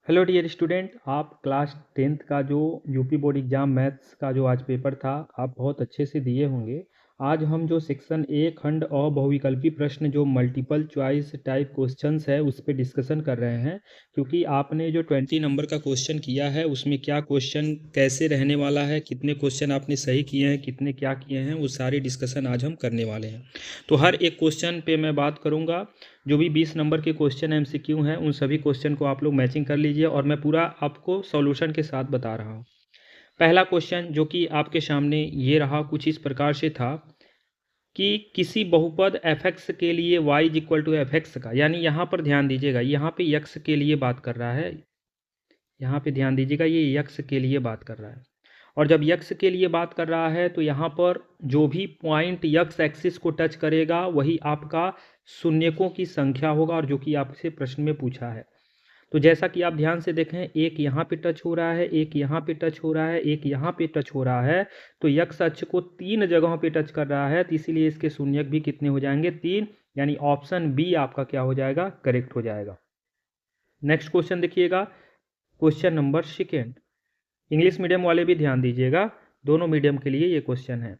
Hello dear student, आप class 10th का जो यूपी बोर्ड एग्जाम मैथ्स का जो आज पेपर था आप बहुत अच्छे से दिए होंगे। आज हम जो सेक्शन ए खंड और बहुविकल्पी प्रश्न जो मल्टीपल चॉइस टाइप क्वेश्चंस है उस पर डिस्कशन कर रहे हैं, क्योंकि आपने जो 20 नंबर का क्वेश्चन किया है उसमें क्या क्वेश्चन कैसे रहने वाला है, कितने क्वेश्चन आपने सही किए हैं, कितने क्या किए हैं, वो सारी डिस्कशन आज हम करने वाले हैं। तो हर एक क्वेश्चन पे मैं बात करूँगा। जो भी 20 नंबर के क्वेश्चन एमसीक्यू हैं उन सभी क्वेश्चन को आप लोग मैचिंग कर लीजिए और मैं पूरा आपको सॉल्यूशन के साथ बता रहा हूँ। पहला क्वेश्चन जो कि आपके सामने ये रहा, कुछ इस प्रकार से था कि किसी बहुपद fx के लिए y इक्वल टू एफ का, यानी यहाँ पर ध्यान दीजिएगा, यहाँ पे x के लिए बात कर रहा है, यहाँ पे ध्यान दीजिएगा, ये x के लिए बात कर रहा है। और जब x के लिए बात कर रहा है तो यहाँ पर जो भी पॉइंट x एक्सिस को टच करेगा वही आपका शून्यकों की संख्या होगा, और जो कि आपसे प्रश्न में पूछा है। तो जैसा कि आप ध्यान से देखें, एक यहाँ पे टच हो रहा है, एक यहाँ पे टच हो रहा है, एक यहाँ पे टच हो रहा है, तो x अक्ष को 3 जगहों पे टच कर रहा है, तो इसीलिए इसके शून्यक भी कितने हो जाएंगे? 3, यानी ऑप्शन बी आपका क्या हो जाएगा? करेक्ट हो जाएगा। नेक्स्ट क्वेश्चन देखिएगा, question number second. English medium वाले भी ध्यान दीजिएगा, दोनों मीडियम के लिए ये क्वेश्चन है।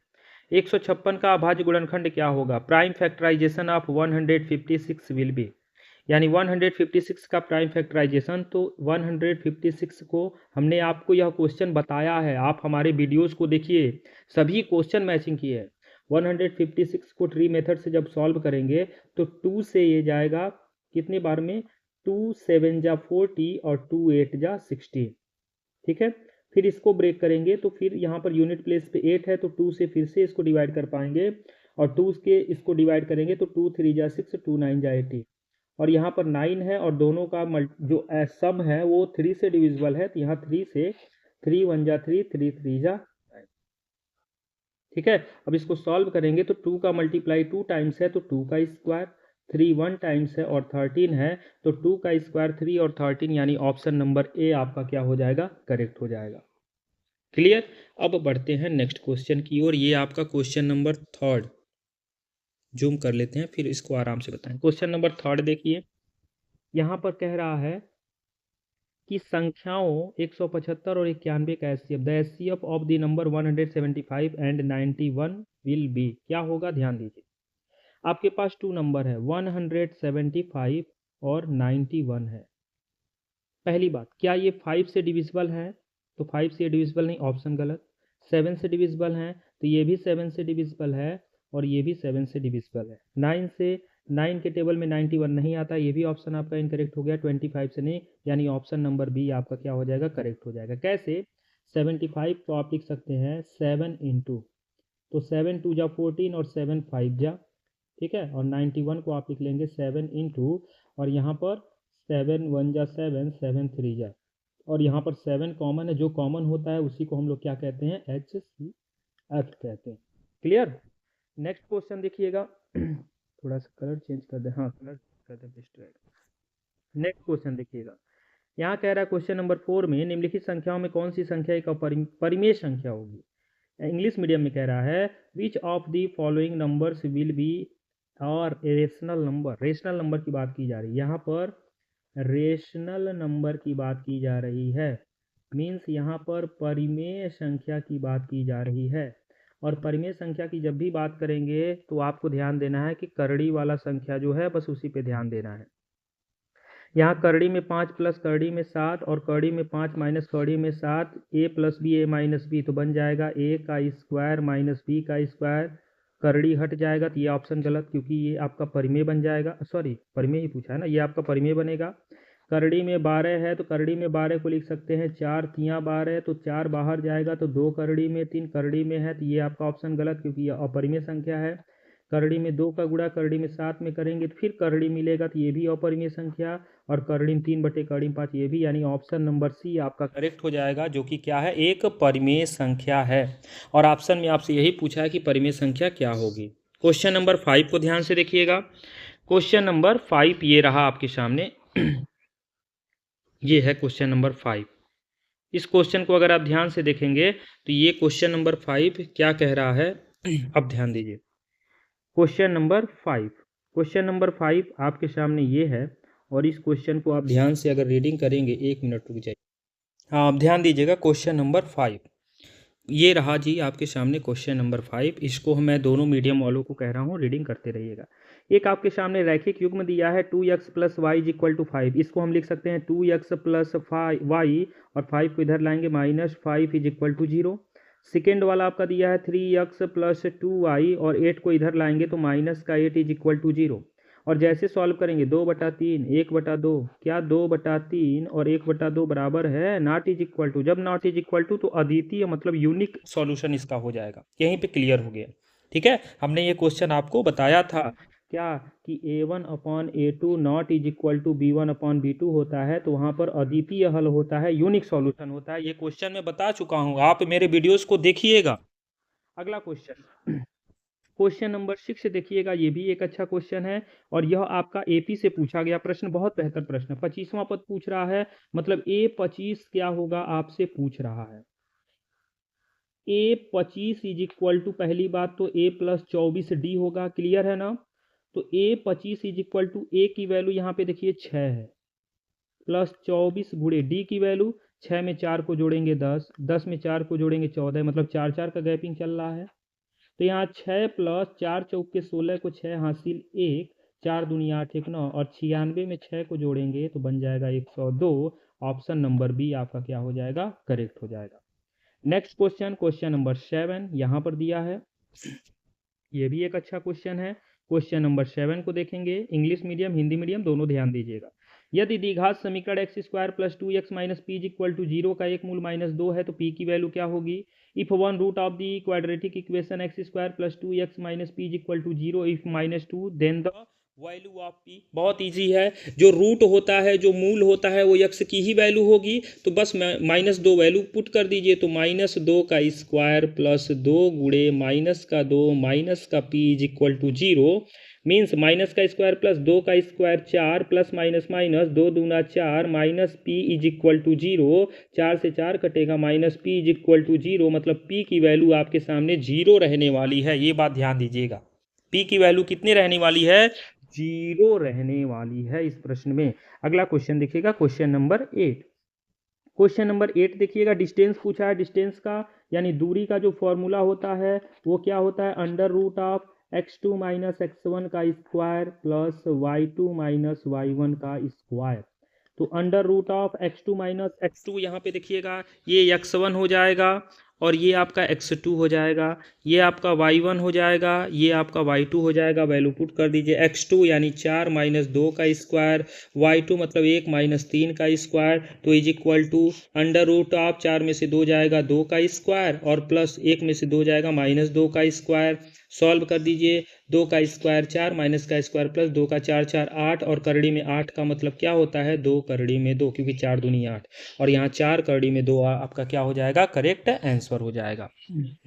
156 का अभाज्य गुणनखंड क्या होगा? Prime factorization of 156 will be, यानी 156 का प्राइम फैक्टराइजेशन। तो 156 को हमने आपको यह क्वेश्चन बताया है, आप हमारे वीडियोस को देखिए, सभी क्वेश्चन मैचिंग किए हैं। 156 को ट्री मेथड से जब सॉल्व करेंगे तो 2 से ये जाएगा कितने बार में? 2 7 जा 40 और 2 8 जा 60, ठीक है। फिर इसको ब्रेक करेंगे तो फिर यहाँ पर यूनिट प्लेस पे 8 है, तो 2 से फिर से इसको डिवाइड कर पाएंगे, और 2 के इसको डिवाइड करेंगे तो 2 3 जा 6, 2 9 जा 80, और यहाँ पर 9 है, और दोनों का जो सम है वो 3 से डिविजिबल है, तो यहाँ 3 से 3 1 जा 3, 3 3 जा 9, ठीक है। अब इसको सॉल्व करेंगे तो 2 का मल्टीप्लाई 2 टाइम्स है तो 2 का स्क्वायर, 3 1 टाइम्स है और 13 है, तो 2 का स्क्वायर 3 और 13, यानी ऑप्शन नंबर ए आपका क्या हो जाएगा? करेक्ट हो जाएगा। क्लियर। अब बढ़ते हैं नेक्स्ट क्वेश्चन की ओर, ये आपका क्वेश्चन नंबर थर्ड। जूम कर लेते हैं फिर इसको आराम से बताएं। क्वेश्चन नंबर थर्ड देखिए, यहाँ पर कह रहा है कि संख्याओं 175 और 91 का HCF, the HCF of the number 175 and 91 will be, क्या होगा? ध्यान दीजिए, आपके पास 2 नंबर है, 175 और 91 है। पहली बात, क्या ये 5 से डिविजिबल है? तो 5 से डिविजिबल नहीं, ऑप्शन गलत। 7 से डिविजिबल है तो ये भी 7 से डिविजिबल है, और ये भी 7 से डिविजिबल है। 9 से, 9 के टेबल में 91 नहीं आता, ये भी ऑप्शन आपका इनकरेक्ट हो गया। 25 से नहीं, यानी ऑप्शन नंबर बी आपका क्या हो जाएगा? करेक्ट हो जाएगा। कैसे? 75 को आप लिख सकते हैं 7 इंटू, तो 7 2 जा 14 और 7 5 जा, ठीक है, और 91 को आप लिख लेंगे 7 इंटू, और यहाँ पर 7 1 जा 7, 7 3 जा, और यहाँ पर 7 कॉमन है, जो कॉमन होता है उसी को हम लोग क्या कहते हैं? HCF कहते हैं। क्लियर। नेक्स्ट क्वेश्चन देखिएगा, थोड़ा सा कलर चेंज कर दे, हाँ कलर कर दे, बेस्ट रहेगा। नेक्स्ट क्वेश्चन देखिएगा, यहाँ कह रहा है क्वेश्चन नंबर 4 में निम्नलिखित संख्याओं में कौन सी संख्या एक परिमेय संख्या होगी? इंग्लिश मीडियम में कह रहा है which of the following numbers will be और रेशनल नंबर। रेशनल नंबर की बात की जा रही है, यहाँ पर रेशनल नंबर की बात की जा रही है, मीन्स यहाँ पर परिमेय संख्या की बात की जा रही है। और परिमेय संख्या की जब भी बात करेंगे तो आपको ध्यान देना है कि करड़ी वाला संख्या जो है बस उसी पे ध्यान देना है। यहाँ करड़ी में 5 प्लस करड़ी में 7 और करड़ी में 5 माइनस करड़ी में 7, ए प्लस बी ए माइनस बी, तो बन जाएगा ए का स्क्वायर माइनस बी का स्क्वायर, करड़ी हट जाएगा, तो ये ऑप्शन गलत, क्योंकि ये आपका परिमेय बन जाएगा। सॉरी, परिमेय ही पूछा है ना, ये आपका परिमेय बनेगा। करड़ी में 12 है तो करड़ी में 12 को लिख सकते हैं 4 तियाँ 12 है, तो 4 बाहर जाएगा, तो 2 करड़ी में 3 करड़ी में है, तो ये आपका ऑप्शन गलत, क्योंकि ये अपरिमेय संख्या है। करड़ी में 2 का गुणा करड़ी में 7 में करेंगे तो फिर करड़ी मिलेगा, तो ये भी अपरिमेय संख्या, और करड़ी में 3 बटे करड़ी में 5, ये भी, यानी ऑप्शन नंबर सी आपका करेक्ट हो जाएगा, जो कि क्या है? एक परिमेय संख्या है। और ऑप्शन में आपसे यही पूछा है कि परिमेय संख्या क्या होगी। क्वेश्चन नंबर 5 को ध्यान से देखिएगा, क्वेश्चन नंबर 5 ये रहा आपके सामने, ये है क्वेश्चन नंबर 5। इस क्वेश्चन को अगर आप ध्यान से देखेंगे तो ये क्वेश्चन नंबर 5 क्या कह रहा है, अब ध्यान दीजिए। क्वेश्चन नंबर 5 आपके सामने ये है, और इस क्वेश्चन को आप ध्यान से अगर रीडिंग करेंगे, 1 मिनट रुक जाइए। हाँ, आप ध्यान दीजिएगा, क्वेश्चन नंबर 5 ये रहा जी आपके सामने क्वेश्चन नंबर 5। इसको मैं दोनों मीडियम वालों को कह रहा हूँ, रीडिंग करते रहिएगा। एक आपके सामने रैखिक युग्म दिया है 2x plus Y is equal to 5। इसको हम लिख सकते हैं 2x प्लस वाई और 5 को इधर लाएंगे -5 इज इक्वल टू 0। सेकेंड वाला आपका दिया है 3x प्लस 2y और 8 को इधर लाएंगे तो -8 इज इक्वल टू 0। और जैसे सॉल्व करेंगे 2/3 1/2, क्या 2/3 और 1/2 बराबर है नॉट इज इक्वल टू। जब नॉट इज इक्वल टू तो अद्वितीय मतलब यूनिक सॉल्यूशन इसका हो जाएगा। यहीं पे क्लियर हो गया। ठीक है, हमने ये क्वेश्चन आपको बताया था क्या कि a1/a2 not is equal to b1/b2 होता है, तो वहाँ पर अद्वितीय हल होता है, यूनिक सॉल्यूशन होता है। ये क्वेश्चन मैं बता चुका हूँ, आप मेरे वीडियोस को देखिएगा। अगला क्वेश्चन, क्वेश्चन नंबर 6 देखिएगा, ये भी एक अच्छा क्वेश्चन है और यह आपका एपी से पूछा गया प्रश्न, बहुत बेहतर प्रश्न। 25वां पद पूछ रहा है, मतलब A25 क्या होगा आपसे पूछ रहा है। A25 इज इक्वल टू, पहली बात तो A प्लस 24D होगा, क्लियर है ना। तो A25 is equal to A की वैल्यू यहाँ पे देखिए 6 है, प्लस 24 गुणे D की वैल्यू 6 में 4 को जोड़ेंगे 10, 10 में 4 को जोड़ेंगे 14, मतलब 4 का गैपिंग चल रहा है। तो यहाँ 6 प्लस 4 चौके 16 को 6 हासिल 1, 4 दूनी 8 1 9 और 96 में 6 को जोड़ेंगे तो बन जाएगा 102। ऑप्शन नंबर बी आपका क्या हो जाएगा, करेक्ट हो जाएगा। नेक्स्ट क्वेश्चन, क्वेश्चन नंबर 7 यहाँ पर दिया है, ये भी एक अच्छा क्वेश्चन है। क्वेश्चन नंबर 7 को देखेंगे, इंग्लिश मीडियम हिंदी मीडियम दोनों ध्यान दीजिएगा। यदि द्विघात समीकरण X square plus 2x minus P is equal to 0 का एक मूल -2 है तो p की वैल्यू क्या होगी। If one root of the quadratic equation X square plus 2x minus P is equal to 0 if -2 then the value of p। बहुत easy है, जो रूट होता है, जो मूल होता है, वो x की ही वैल्यू होगी, तो बस -2 वैल्यू पुट कर दीजिए। तो -2 का स्क्वायर प्लस 2 गुणे -2 माइनस का p is equal to 0 means minus का स्क्वायर प्लस 2 का स्क्वायर 4 प्लस माइनस माइनस 2 दूना 4 minus p is equal to 0। 4 से 4 कटेगा, minus p is equal to 0, मतलब p की वैल्यू आपके सामने 0 रहने वाली है। ये बात ध्यान दीजिएगा, p की वैल्यू कितनी रहने वाली है, 0 रहने वाली है इस प्रश्न में। अगला क्वेश्चन देखिएगा, क्वेश्चन नंबर 8। क्वेश्चन नंबर 8 देखिएगा, डिस्टेंस पूछा है। डिस्टेंस का यानी दूरी का जो फॉर्मूला होता है वो क्या होता है, under root of x2 minus x1 का square plus y2 minus y1 का स्क्वायर। तो under root of x2 minus x2, यहाँ पे देखिएगा ये x1 हो जाएगा और ये आपका x2 हो जाएगा, ये आपका y1 हो जाएगा, ये आपका y2 हो जाएगा। वैल्यू पुट कर दीजिए, x2 यानी 4 माइनस 2 का स्क्वायर, y2 मतलब 1 माइनस 3 का स्क्वायर, तो is equal to under root of 4 में से 2 जाएगा 2 का स्क्वायर और प्लस 1 में से 2 जाएगा -2 का स्क्वायर। सॉल्व कर दीजिए, 2 का स्क्वायर 4 माइनस का स्क्वायर प्लस 2 का 4 4 8 और करड़ी में 8 का मतलब क्या होता है, 2 करड़ी में 2, क्योंकि 4 दूनी 8 और यहाँ 4 करड़ी में 2 आपका क्या हो जाएगा, करेक्ट आंसर हो जाएगा।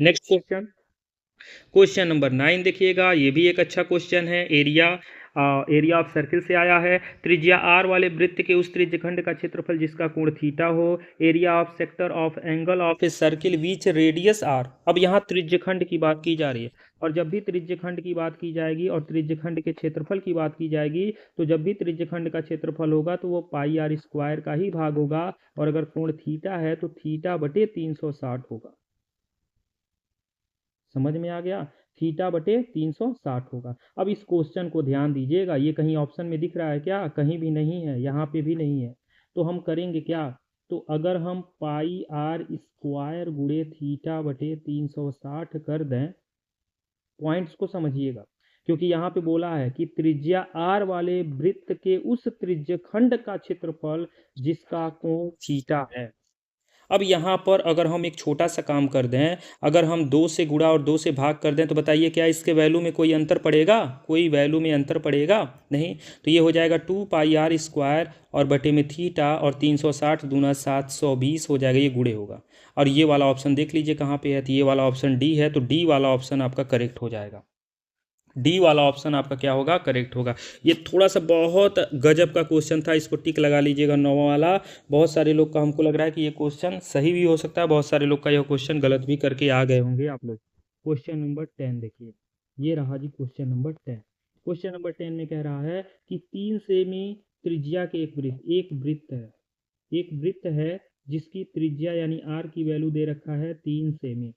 नेक्स्ट क्वेश्चन, क्वेश्चन नंबर 9 देखिएगा, ये भी एक अच्छा क्वेश्चन है। एरिया ऑफ सर्किल से आया है। त्रिज्या r वाले वृत्त के उस त्रिज्यखंड का क्षेत्रफल जिसका कोण थीटा हो। Area of sector of angle of a circle which radius r। अब यहाँ त्रिज्यखंड की बात की जा रही है, और जब भी त्रिज्यखंड की बात की जाएगी और त्रिज्यखंड के क्षेत्रफल की बात की जाएगी, तो जब भी त्रिज्यखंड का क्षेत्रफल होगा तो वो पाई r स्क्वायर का ही भाग होगा, और अगर कोण थीटा है तो थीटा बटे 360 होगा। समझ में आ गया, थीटा बटे 360 होगा। अब इस क्वेश्चन को ध्यान दीजिएगा, ये कहीं ऑप्शन में दिख रहा है क्या, कहीं भी नहीं है, यहाँ पे भी नहीं है। तो हम करेंगे क्या, तो अगर हम पाई आर स्क्वायर गुणे थीटा बटे 360 कर दें, पॉइंट्स को समझिएगा, क्योंकि यहाँ पे बोला है कि त्रिज्या आर वाले वृत्त के उस त्रिज्यखंड का क्षेत्रफल जिसका कोण थीटा है। अब यहाँ पर अगर हम एक छोटा सा काम कर दें, अगर हम 2 से गुणा और 2 से भाग कर दें, तो बताइए क्या इसके वैल्यू में कोई अंतर पड़ेगा, कोई वैल्यू में अंतर पड़ेगा नहीं। तो ये हो जाएगा 2 पाई आर स्क्वायर और बटे में थीटा और 360 दूना 720 हो जाएगा, ये गुणे होगा। और ये वाला ऑप्शन देख लीजिए कहाँ पे है, तो ये वाला ऑप्शन डी है, तो डी वाला ऑप्शन आपका करेक्ट हो जाएगा। डी वाला ऑप्शन आपका क्या होगा, करेक्ट होगा। ये थोड़ा सा बहुत गजब का क्वेश्चन था, इसको टिक लगा लीजिएगा, 9वां वाला। बहुत सारे लोग का हमको लग रहा है कि ये क्वेश्चन सही भी हो सकता है, बहुत सारे लोग का यह क्वेश्चन गलत भी करके आ गए होंगे आप लोग। क्वेश्चन नंबर 10 देखिए, ये रहा जी क्वेश्चन नंबर 10। क्वेश्चन नंबर 10 में कह रहा है कि 3 सेमी त्रिज्या के एक वृत्त है जिसकी त्रिज्या यानी आर की वैल्यू दे रखा है 3 सेमी,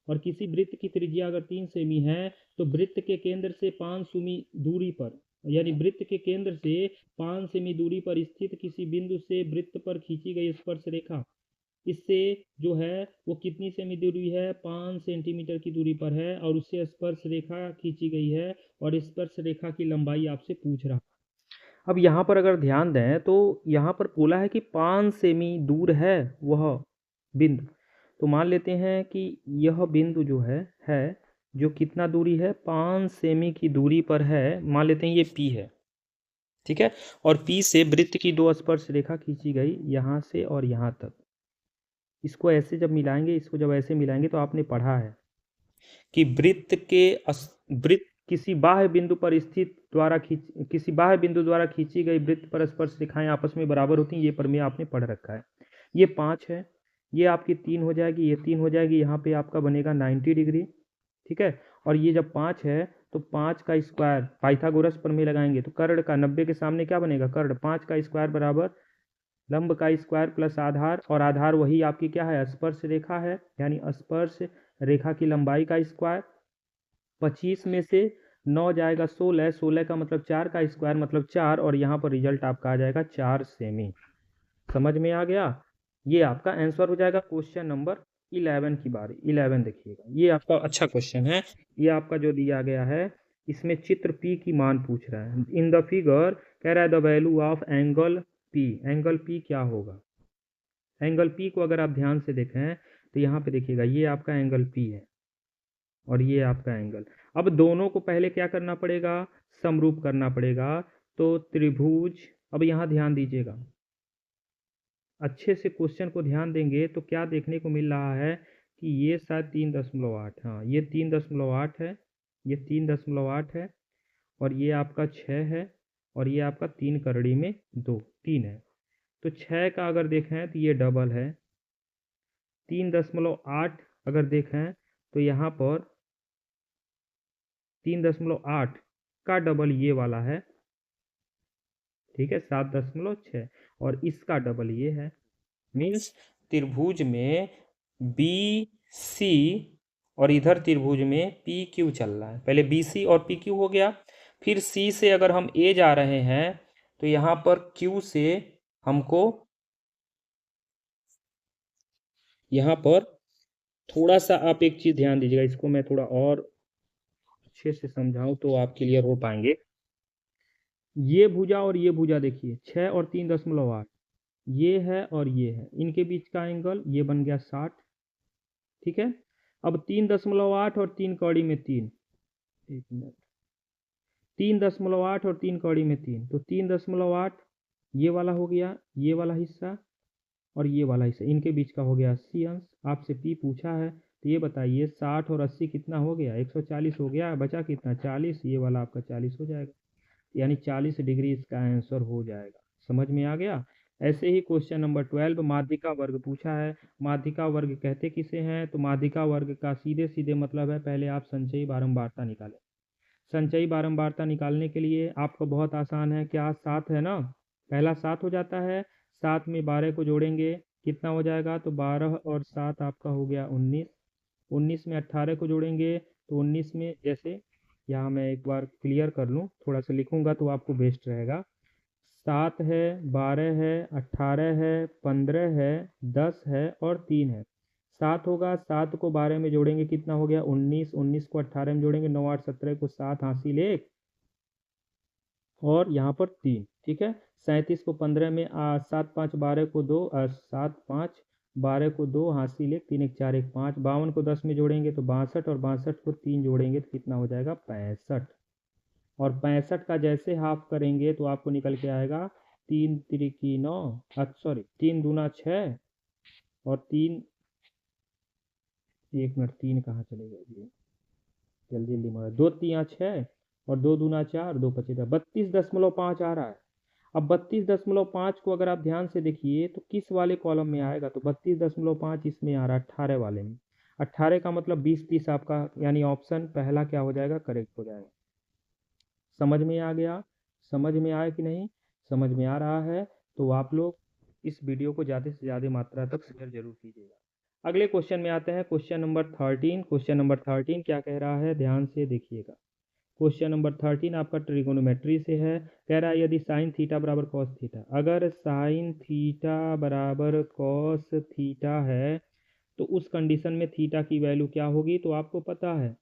और किसी वृत्त की त्रिज्या अगर 3 सेमी है तो वृत्त के केंद्र से 5 सेमी दूरी पर, यानी वृत्त के केंद्र से 5 सेमी दूरी पर स्थित किसी बिंदु से वृत्त पर खींची गई स्पर्श रेखा इससे जो है वो कितनी सेमी दूरी है, 5 सेंटीमीटर की दूरी पर है, और उससे स्पर्श रेखा खींची गई है और स्पर्श रेखा की लंबाई आपसे पूछ रहा। अब यहाँ पर अगर ध्यान दें तो यहाँ पर बोला है कि 5 सेमी दूर है वह बिंदु, तो मान लेते हैं कि यह बिंदु जो है जो कितना दूरी है, 5 सेमी की दूरी पर है, मान लेते हैं ये P है, ठीक है, और P से वृत्त की 2 स्पर्श रेखा खींची गई यहाँ से और यहाँ तक। इसको ऐसे जब मिलाएंगे, इसको जब ऐसे मिलाएंगे तो आपने पढ़ा है कि वृत्त किसी बाह्य बिंदु पर स्थित किसी बाह्य बिंदु द्वारा खींची गई वृत्त पर स्पर्श रेखाएं आपस में बराबर होती हैं। ये प्रमेय आपने पढ़ रखा है। ये 5 है, ये आपकी 3 हो जाएगी, ये 3 हो जाएगी, यहाँ पे आपका बनेगा 90 डिग्री, ठीक है। और ये जब 5 है तो 5 का स्क्वायर पाइथागोरस प्रमेय लगाएंगे तो कर्ण का 90 के सामने क्या बनेगा, कर्ण। 5 का स्क्वायर बराबर लंब का स्क्वायर प्लस आधार, और आधार वही आपकी क्या है, स्पर्श रेखा है, यानी स्पर्श रेखा की लंबाई का स्क्वायर। 25 में से 9 जाएगा 16, 16 का मतलब 4 का स्क्वायर मतलब 4, और यहाँ पर रिजल्ट आपका आ जाएगा 4 सेमी। समझ में आ गया? ये आपका आंसर हो जाएगा क्वेश्चन नंबर 11 की बारी। 11 देखिएगा, ये आपका अच्छा क्वेश्चन है। ये आपका जो दिया गया है इसमें चित्र P की मान पूछ रहा है। इन द फिगर कह रहा है the value of angle P। Angle P क्या होगा? एंगल P को अगर आप ध्यान से देखें तो यहाँ पे देखिएगा, ये आपका एंगल P है और ये आपका एंगल। अब दोनों को पहले क्या करना पड़ेगा, समरूप करना पड़ेगा। तो त्रिभुज, अब यहाँ ध्यान दीजिएगा, अच्छे से क्वेश्चन को ध्यान देंगे तो क्या देखने को मिल रहा है कि ये शायद 3.8, हाँ ये 3.8 है, ये 3.8 है, और ये आपका 6 है, और ये आपका 3 करड़ी में 2, 3 है। तो 6 का अगर देखें तो ये डबल है, 3.8 अगर देखें तो यहाँ पर 3.8 का डबल ये वाला है, ठीक है, 7.6, और इसका डबल ये है। मीन्स त्रिभुज में बी सी और इधर त्रिभुज में पी क्यू चल रहा है। पहले बी सी और पी क्यू हो गया, फिर सी से अगर हम ए जा रहे हैं तो यहाँ पर क्यू से हमको यहाँ पर थोड़ा सा आप एक चीज़ ध्यान दीजिएगा, इसको मैं थोड़ा और अच्छे से समझाऊं तो आप क्लियर हो पाएंगे। ये भुजा और ये भुजा देखिए, 6 और 3.8, ये है और ये है, इनके बीच का एंगल ये बन गया 60, ठीक है। अब 3.8 और 3 कौड़ी में 3, 1 मिनट, 3.8 और 3 कौड़ी में 3, तो 3.8 ये वाला हो गया, ये वाला हिस्सा और ये वाला हिस्सा, इनके बीच का हो गया 80 अंश। आपसे पी पूछा है तो ये बताइए 60 और 80 कितना हो गया, 140 हो गया, बचा कितना 40, ये वाला आपका 40 हो जाएगा, यानी 40 डिग्री इसका आंसर हो जाएगा। समझ में आ गया? ऐसे ही क्वेश्चन नंबर 12 माध्यिका वर्ग पूछा है। माध्यिका वर्ग कहते किसे हैं? तो माध्यिका वर्ग का सीधे सीधे मतलब है, पहले आप संचयी बारंबारता निकालें। संचयी बारंबारता निकालने के लिए आपको बहुत आसान है, क्या 7 है ना, पहला 7 हो जाता है, 7 में 12 को जोड़ेंगे कितना हो जाएगा, तो 12 और 7 आपका हो गया 19, 19 में 18 को जोड़ेंगे तो 19 में, जैसे यहाँ मैं एक बार क्लियर कर लूँ, थोड़ा सा लिखूँगा तो आपको बेस्ट रहेगा। 7 है, 12 है, 18 है, 15 है, 10 है और 3 है। 7 होगा, 7 को 12 में जोड़ेंगे कितना हो गया 19, 19 को 18 में जोड़ेंगे 9 8 17 को 7 हासिल 1 और यहाँ पर 3, ठीक है। 37 को 15 में 7 5 12 को 2, 7 5 12 को 2 हासिल 1, 3 1 4 1 5, 52 को 10 में जोड़ेंगे तो 62, और 62 को 3 जोड़ेंगे तो कितना हो जाएगा 65, और 65 का जैसे हाफ करेंगे तो आपको निकल के आएगा 3 त्रिकी 9, सॉरी 3 दूना 6 और 3, 1 मिनट 3 कहाँ चले गए जी, जल्दी जल्दी मारो, 2 3 6 और 2 दूना 4, 2 25, 32.5 आ रहा है। अब 32.5 को अगर आप ध्यान से देखिए तो किस वाले कॉलम में आएगा, तो 32.5 इसमें आ रहा है 18 वाले में। 18 का मतलब 20 30 आपका, यानी ऑप्शन पहला क्या हो जाएगा, करेक्ट हो जाएगा। समझ में आ गया? समझ में आया कि नहीं? समझ में आ रहा है तो आप लोग इस वीडियो को ज़्यादा से ज़्यादा मात्रा तक शेयर जरूर कीजिएगा। अगले क्वेश्चन में आते हैं, क्वेश्चन नंबर 13। क्वेश्चन नंबर 13 क्या कह रहा है, ध्यान से देखिएगा। क्वेश्चन नंबर 13 आपका ट्रिगोनोमेट्री से है। कह रहा है यदि साइन थीटा बराबर कॉस थीटा, अगर साइन थीटा बराबर कॉस थीटा है तो उस कंडीशन में थीटा की वैल्यू क्या होगी। तो आपको पता है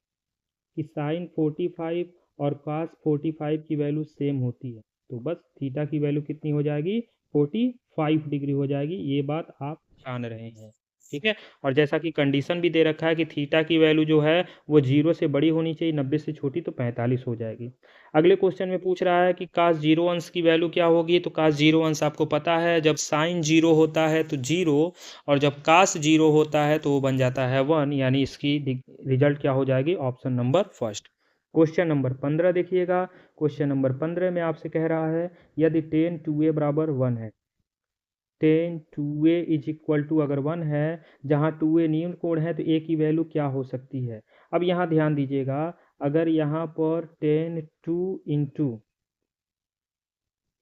कि साइन 45 और कॉस 45 की वैल्यू सेम होती है, तो बस थीटा की वैल्यू कितनी हो जाएगी, 45 डिग्री हो जाएगी। ये बात आप जान रहे हैं, ठीक है। और जैसा कि कंडीशन भी दे रखा है कि थीटा की वैल्यू जो है वो 0 से बड़ी होनी चाहिए, 90 से छोटी तो 45 हो जाएगी। अगले क्वेश्चन में पूछ रहा है कि कास 0 अंश की वैल्यू क्या होगी। तो कास 0 अंश आपको पता है, जब साइन 0 होता है तो 0, और जब कास 0 होता है तो वो बन जाता है 1, यानी इसकी रिजल्ट क्या हो जाएगी, option number first. Question number 15 देखिएगा। क्वेश्चन नंबर 15 में आपसे कह रहा है यदि टेन 2a बराबर 1 है, ten 2a is equal to अगर 1 है, जहाँ 2a न्यून कोण है तो a की वैल्यू क्या हो सकती है। अब यहाँ ध्यान दीजिएगा, अगर यहाँ पर टेन 2 इंटू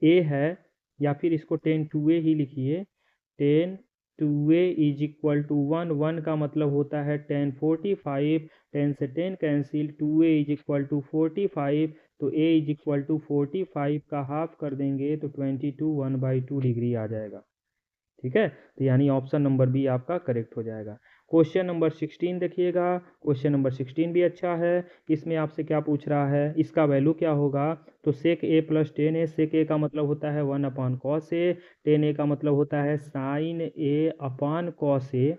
ए है, या फिर इसको टेन 2a ही लिखिए, ten 2a is equal to 1, 1 का मतलब होता है टेन 45, 10 से 10 cancel, 2a is equal to 45, तो a इज इक्वल टू 45 का हाफ कर देंगे तो 22 1/2 डिग्री आ जाएगा, ठीक है। तो यानी ऑप्शन नंबर बी आपका करेक्ट हो जाएगा। क्वेश्चन नंबर 16 देखिएगा। क्वेश्चन नंबर 16 भी अच्छा है। इसमें आपसे क्या पूछ रहा है, इसका वैल्यू क्या होगा। तो सेक ए प्लस टेन ए, सेक ए का मतलब होता है 1 अपॉन कॉस ए, टेन ए का मतलब होता है sign A upon cos A,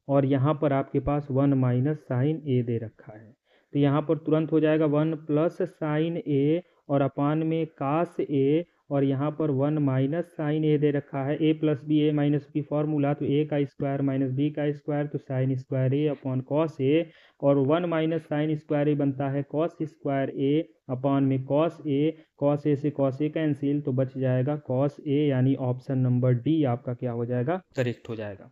और यहाँ पर आपके पास 1 माइनस साइन ए दे रखा है। तो यहाँ पर तुरंत हो जाएगा 1 प्लस साइन ए और अपान में कास ए, और यहाँ पर 1 माइनस साइन ए दे रखा है। ए प्लस बी, ए माइनस बी फॉर्मूला, तो ए का स्क्वायर माइनस बी का स्क्वायर, तो sine square A upon cos A, और 1 माइनस साइन स्क्वायर ए बनता है कॉस स्क्वायर ए अपॉन में कॉस ए, कॉस ए से कॉस ए कैंसिल, तो बच जाएगा कॉस ए, यानी ऑप्शन नंबर डी आपका क्या हो जाएगा, करेक्ट हो जाएगा।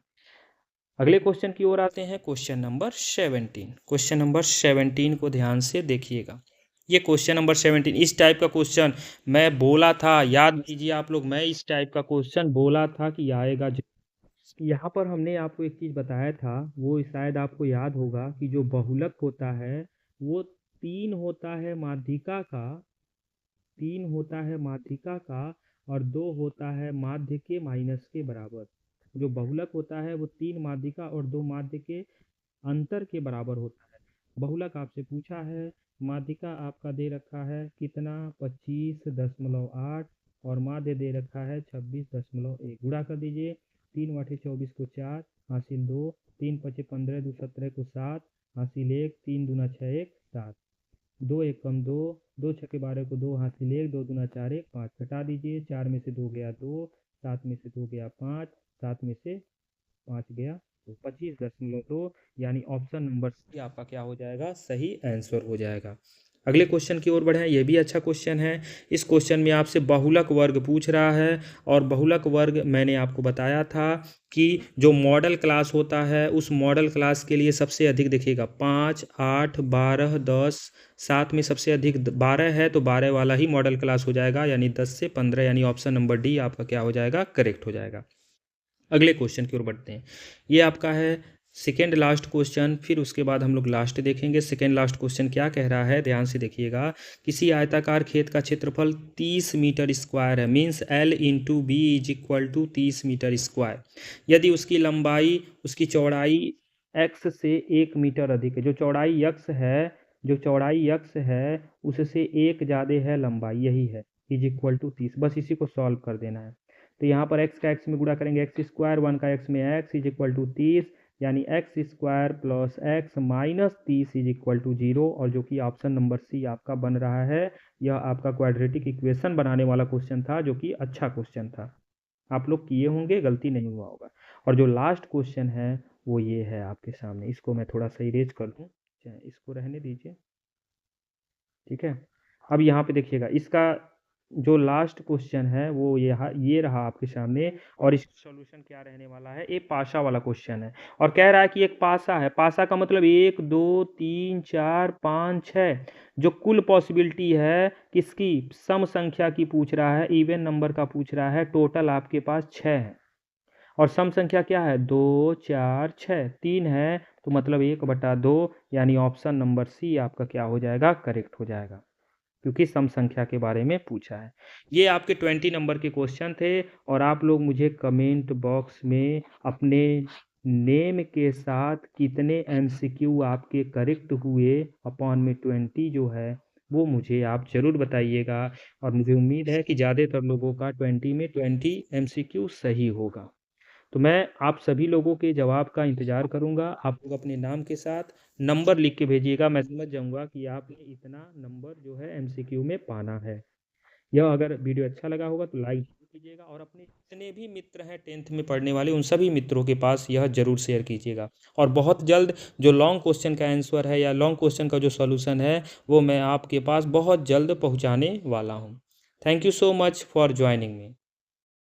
अगले क्वेश्चन की ओर आते हैं, क्वेश्चन नंबर 17। क्वेश्चन नंबर 17 को ध्यान से देखिएगा। ये क्वेश्चन नंबर 17, इस टाइप का क्वेश्चन मैं बोला था, याद कीजिए आप लोग, मैं इस टाइप का क्वेश्चन बोला था कि आएगा। यहाँ पर हमने आपको एक चीज़ बताया था, वो शायद आपको याद होगा कि जो बहुलक होता है वो 3 होता है माध्यिका का, 3 होता है माध्यिका का, और 2 होता है माध्य के माइनस के बराबर। जो बहुलक होता है वो 3 माध्यिका और 2 माध्य के अंतर के बराबर होता है। बहुलक आपसे पूछा है, माध्यिका आपका दे रखा है कितना, 25.8, और माध्य दे रखा है 26.1। गुणा कर दीजिए, 3 8 24 को 4 हासिल 2, 3 5 15 2 17 को 7 हासिल 1, 3 दूना 6 1 7, 2 1 कम 2, 2 छक्के 12 को 2 हासिल 1, 2 दूना 4 1 5, घटा दीजिए, 4 में से 2 गया 2, 7 में से 2 गया 5, 7 में से 5 गया तो 25.2, यानी ऑप्शन नंबर सी आपका क्या हो जाएगा, सही आंसर हो जाएगा। अगले क्वेश्चन की ओर बढ़ें, ये भी अच्छा क्वेश्चन है। इस क्वेश्चन में आपसे बहुलक वर्ग पूछ रहा है, और बहुलक वर्ग मैंने आपको बताया था कि जो मॉडल क्लास होता है उस मॉडल क्लास के लिए सबसे अधिक देखिएगा 5 8 12 10, 7 में सबसे अधिक 12 है, तो 12 वाला ही मॉडल क्लास हो जाएगा, यानी 10 से 15, यानी ऑप्शन नंबर डी आपका क्या हो जाएगा, करेक्ट हो जाएगा। अगले क्वेश्चन की ओर बढ़ते हैं। ये आपका है सेकेंड लास्ट क्वेश्चन, फिर उसके बाद हम लोग लास्ट देखेंगे। सेकेंड लास्ट क्वेश्चन क्या कह रहा है, ध्यान से देखिएगा। किसी आयताकार खेत का क्षेत्रफल 30 मीटर स्क्वायर है, means L into B is equal to 30 metre square, यदि उसकी लंबाई उसकी चौड़ाई x से 1 मीटर अधिक है। जो चौड़ाई x है, जो चौड़ाई x है उससे 1 ज़्यादा है लंबाई, यही है, इज इक्वल टू 30। बस इसी को सॉल्व कर देना है। तो यहाँ पर x का x में गुणा करेंगे, एक्स स्क्वायर, 1 का x में x इज इक्वल टू 30, यानी X square plus X minus 30 is equal to 0, और जो कि ऑप्शन नंबर सी आपका बन रहा है। यह आपका क्वाड्रेटिक इक्वेशन बनाने वाला क्वेश्चन था, जो कि अच्छा क्वेश्चन था, आप लोग किए होंगे, गलती नहीं हुआ होगा। और जो लास्ट क्वेश्चन है वो ये है आपके सामने, इसको मैं थोड़ा सा इरेज कर दूँ, इसको रहने दीजिए, ठीक है। अब यहाँ पे देखिएगा, इसका जो लास्ट क्वेश्चन है वो ये रहा आपके सामने, और इसका सॉल्यूशन क्या रहने वाला है। ये पासा वाला क्वेश्चन है और कह रहा है कि एक पासा है। पासा का मतलब 1 2 3 4 5 6, जो कुल पॉसिबिलिटी है किसकी, सम संख्या की पूछ रहा है, इवन नंबर का पूछ रहा है। टोटल आपके पास 6 है और सम संख्या क्या है, 2 4 6, 3 है, तो मतलब 1/2, यानी ऑप्शन नंबर सी आपका क्या हो जाएगा, करेक्ट हो जाएगा, क्योंकि सम संख्या के बारे में पूछा है। ये आपके 20 नंबर के क्वेश्चन थे और आप लोग मुझे कमेंट बॉक्स में अपने नेम के साथ कितने एमसीक्यू आपके करेक्ट हुए अपॉन में 20 जो है वो मुझे आप ज़रूर बताइएगा। और मुझे उम्मीद है कि ज़्यादातर लोगों का 20 में 20 एमसीक्यू सही होगा। तो मैं आप सभी लोगों के जवाब का इंतज़ार करूँगा। आप लोग अपने नाम के साथ नंबर लिख के भेजिएगा, मैं समझ जाऊँगा कि आपने इतना नंबर जो है एमसीक्यू में पाना है। यह अगर वीडियो अच्छा लगा होगा तो लाइक ज़रूर कीजिएगा और अपने जितने भी मित्र हैं 10th में पढ़ने वाले उन सभी मित्रों के पास यह ज़रूर शेयर कीजिएगा। और बहुत जल्द जो लॉन्ग क्वेश्चन का आंसर है या लॉन्ग क्वेश्चन का जो सॉल्यूशन है वो मैं आपके पास बहुत जल्द पहुँचाने वाला हूँ। Thank you so much for joining me.